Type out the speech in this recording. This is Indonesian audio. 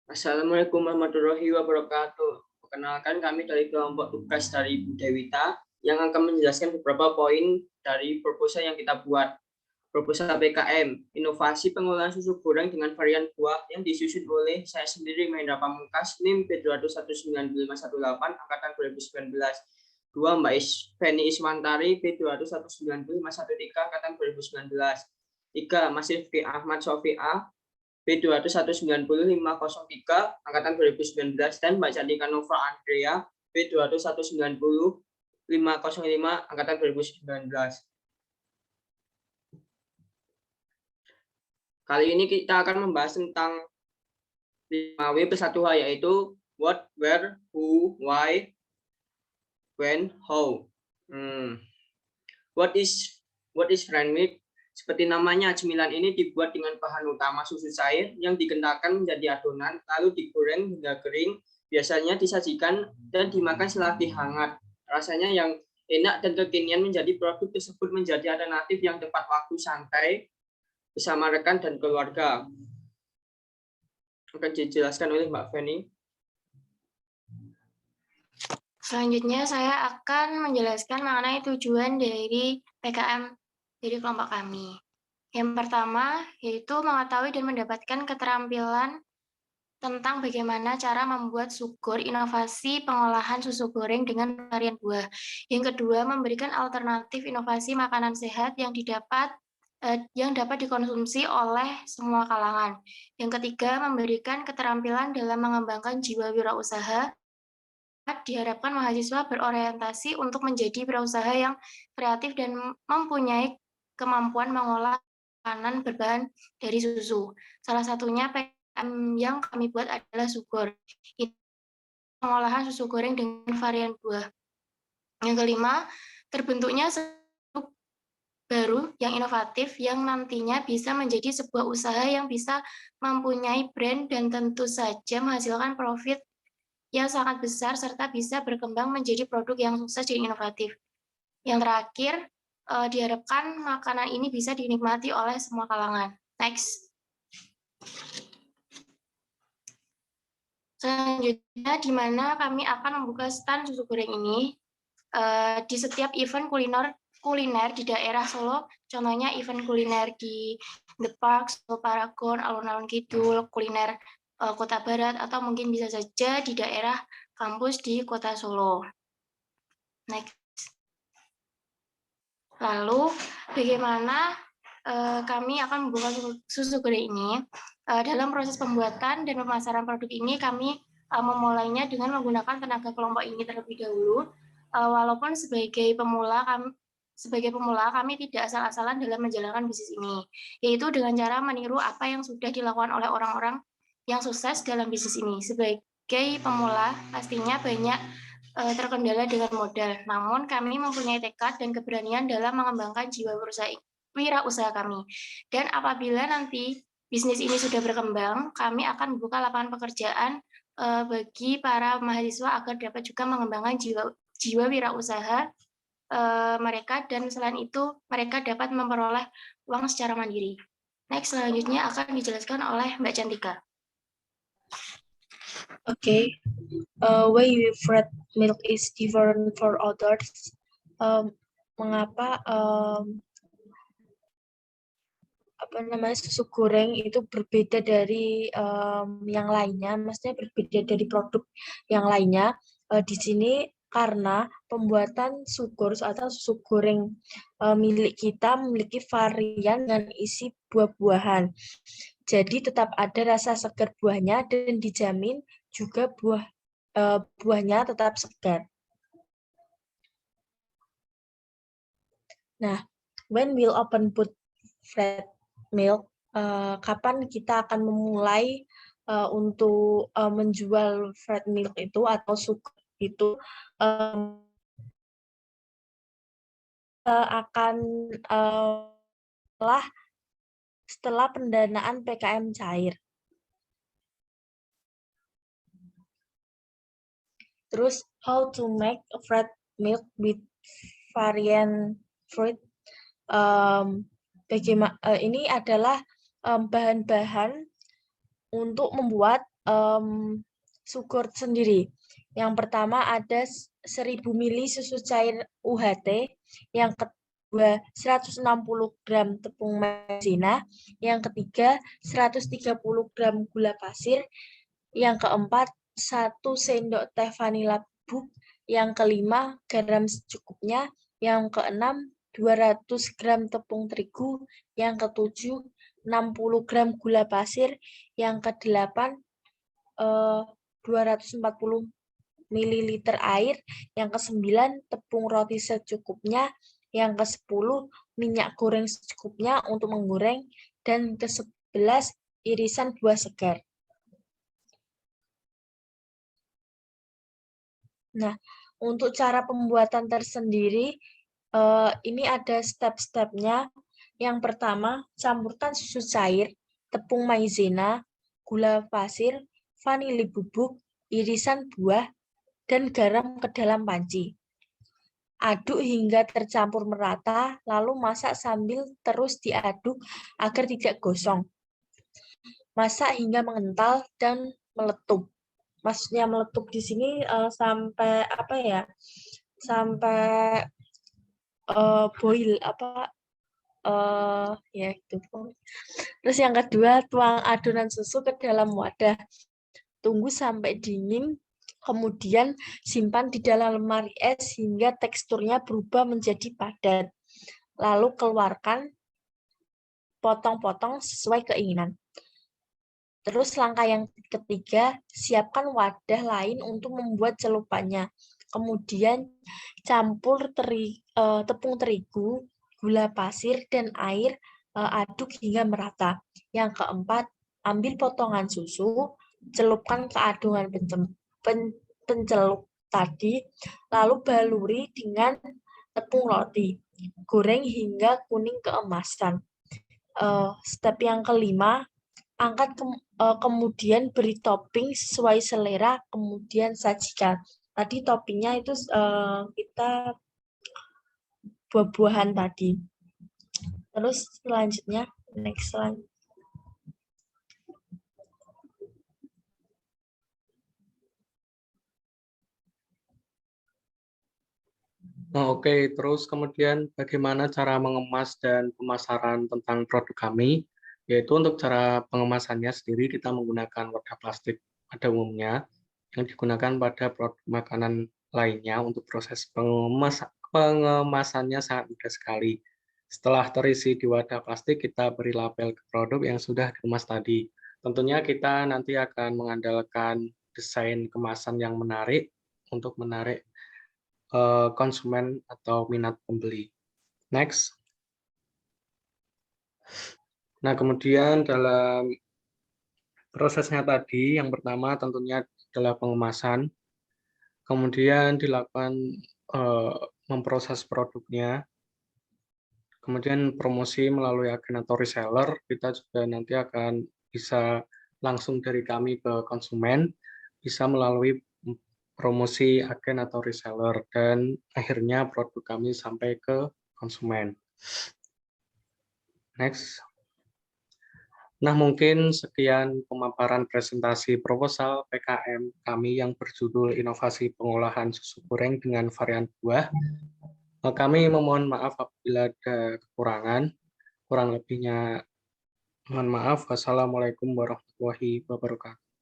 Assalamualaikum warahmatullahi wabarakatuh. Perkenalkan kami dari kelompok tugas dari Bu Dewita yang akan menjelaskan beberapa poin dari proposal yang kita buat. Proposal PKM, inovasi pengolahan susu goreng dengan varian buah yang disusun oleh saya sendiri, Mahendra Pamungkas, NIM P2195518, Angkatan 2019. Dua, Mbak Feni Iswantari, P2195513, Angkatan 2019. Tiga, Mas Rifki Ahmad Sofia, B2190503 angkatan 2019 dan Mbak Candika Nova Andrea B2190505 angkatan 2019. Kali ini kita akan membahas tentang 5W plus 1H, yaitu what, where, who, why, when, how. What is brand milk? Seperti namanya, cemilan ini dibuat dengan bahan utama susu cair yang dikentalkan menjadi adonan, lalu digoreng hingga kering. Biasanya disajikan dan dimakan setelah dihangat. Rasanya yang enak dan kekinian menjadi produk tersebut menjadi alternatif yang tepat waktu santai bersama rekan dan keluarga. Akan dijelaskan oleh Mbak Feni. Selanjutnya saya akan menjelaskan mengenai tujuan dari PKM dari kelompok kami. Yang pertama yaitu mengetahui dan mendapatkan keterampilan tentang bagaimana cara membuat sugur, inovasi pengolahan susu goreng dengan varian buah. Yang kedua, memberikan alternatif inovasi makanan sehat yang dapat dikonsumsi oleh semua kalangan. Yang ketiga, memberikan keterampilan dalam mengembangkan jiwa wirausaha. Diharapkan mahasiswa berorientasi untuk menjadi wirausaha yang kreatif dan mempunyai kemampuan mengolah makanan berbahan dari susu. Salah satunya yang kami buat adalah sugur. Ini pengolahan susu goreng dengan varian buah. Yang kelima, terbentuknya baru yang inovatif yang nantinya bisa menjadi sebuah usaha yang bisa mempunyai brand dan tentu saja menghasilkan profit yang sangat besar serta bisa berkembang menjadi produk yang sukses dan inovatif. Yang terakhir, diharapkan makanan ini bisa dinikmati oleh semua kalangan. Next. Selanjutnya, di mana kami akan membuka stand susu goreng ini di setiap event kuliner di daerah Solo, contohnya event kuliner di The Park, Solo Paragon, Alun-Alun Kidul, kuliner Kota Barat, atau mungkin bisa saja di daerah kampus di Kota Solo. Next. Lalu, bagaimana kami akan membuka susu goreng ini? Dalam proses pembuatan dan pemasaran produk ini, kami memulainya dengan menggunakan tenaga kelompok ini terlebih dahulu. Walaupun sebagai pemula kami tidak asal-asalan dalam menjalankan bisnis ini, yaitu dengan cara meniru apa yang sudah dilakukan oleh orang-orang yang sukses dalam bisnis ini. Sebagai pemula, pastinya banyak terkendala dengan modal, namun kami mempunyai tekad dan keberanian dalam mengembangkan jiwa wirausaha kami. Dan apabila nanti bisnis ini sudah berkembang, kami akan membuka lapangan pekerjaan bagi para mahasiswa agar dapat juga mengembangkan jiwa wirausaha mereka, dan selain itu mereka dapat memperoleh uang secara mandiri. Next, selanjutnya akan dijelaskan oleh Mbak Cantika. Okay, why red milk is different for others? Mengapa susu goreng itu berbeda dari yang lainnya? Maksudnya berbeda dari produk yang lainnya. Di sini karena pembuatan sugur atau susu goreng milik kita memiliki varian dengan isi buah-buahan. Jadi tetap ada rasa segar buahnya dan dijamin juga buahnya tetap segar. Nah, when will open put red milk? Kapan kita akan memulai untuk menjual red milk itu atau sugar itu? Akan setelah pendanaan PKM cair. Terus, how to make a red milk with variant fruit? Ini adalah bahan-bahan untuk membuat sukur sendiri. Yang pertama ada 1000 ml susu cair UHT, yang kedua 160 gram tepung maizena, yang ketiga 130 gram gula pasir, yang keempat 1 sendok teh vanila bubuk, yang kelima garam secukupnya, yang keenam 200 gram tepung terigu, yang ketujuh 60 gram gula pasir, yang kedelapan 240 ml air, yang ke-9 tepung roti secukupnya, yang ke-10 minyak goreng secukupnya untuk menggoreng, dan ke-11 irisan buah segar. Nah, untuk cara pembuatan tersendiri, ini ada step-stepnya. Yang pertama, campurkan susu cair, tepung maizena, gula pasir, vanili bubuk, irisan buah, dan garam ke dalam panci. Aduk hingga tercampur merata, lalu masak sambil terus diaduk agar tidak gosong. Masak hingga mengental dan meletup. Maksudnya meletup di sini sampai apa ya? Sampai boil ya itu. Terus yang kedua, tuang adonan susu ke dalam wadah. Tunggu sampai dingin, kemudian simpan di dalam lemari es hingga teksturnya berubah menjadi padat. Lalu keluarkan potong-potong sesuai keinginan. Terus langkah yang ketiga, siapkan wadah lain untuk membuat celupannya. Kemudian campur tepung terigu, gula pasir, dan air, aduk hingga merata. Yang keempat, ambil potongan susu, celupkan ke adonan pencelup tadi, lalu baluri dengan tepung roti. Goreng hingga kuning keemasan. Step yang kelima, angkat kemudian beri topping sesuai selera, kemudian sajikan. Tadi toppingnya itu kita buah-buahan tadi. Terus selanjutnya, next slide. Oke, terus kemudian bagaimana cara mengemas dan pemasaran tentang produk kami? Yaitu untuk cara pengemasannya sendiri kita menggunakan wadah plastik pada umumnya yang digunakan pada produk makanan lainnya. Untuk proses pengemasannya sangat mudah sekali. Setelah terisi di wadah plastik, kita beri label ke produk yang sudah dikemas tadi. Tentunya kita nanti akan mengandalkan desain kemasan yang menarik untuk menarik konsumen atau minat pembeli. Next. Nah, kemudian dalam prosesnya tadi, yang pertama tentunya adalah pengemasan, kemudian dilakukan memproses produknya, kemudian promosi melalui agen atau reseller, kita juga nanti akan bisa langsung dari kami ke konsumen, bisa melalui promosi agen atau reseller, dan akhirnya produk kami sampai ke konsumen. Next. Nah, mungkin sekian pemaparan presentasi proposal PKM kami yang berjudul Inovasi Pengolahan Susu Goreng dengan Varian Buah. Kami memohon maaf apabila ada kekurangan. Kurang lebihnya mohon maaf. Wassalamualaikum warahmatullahi wabarakatuh.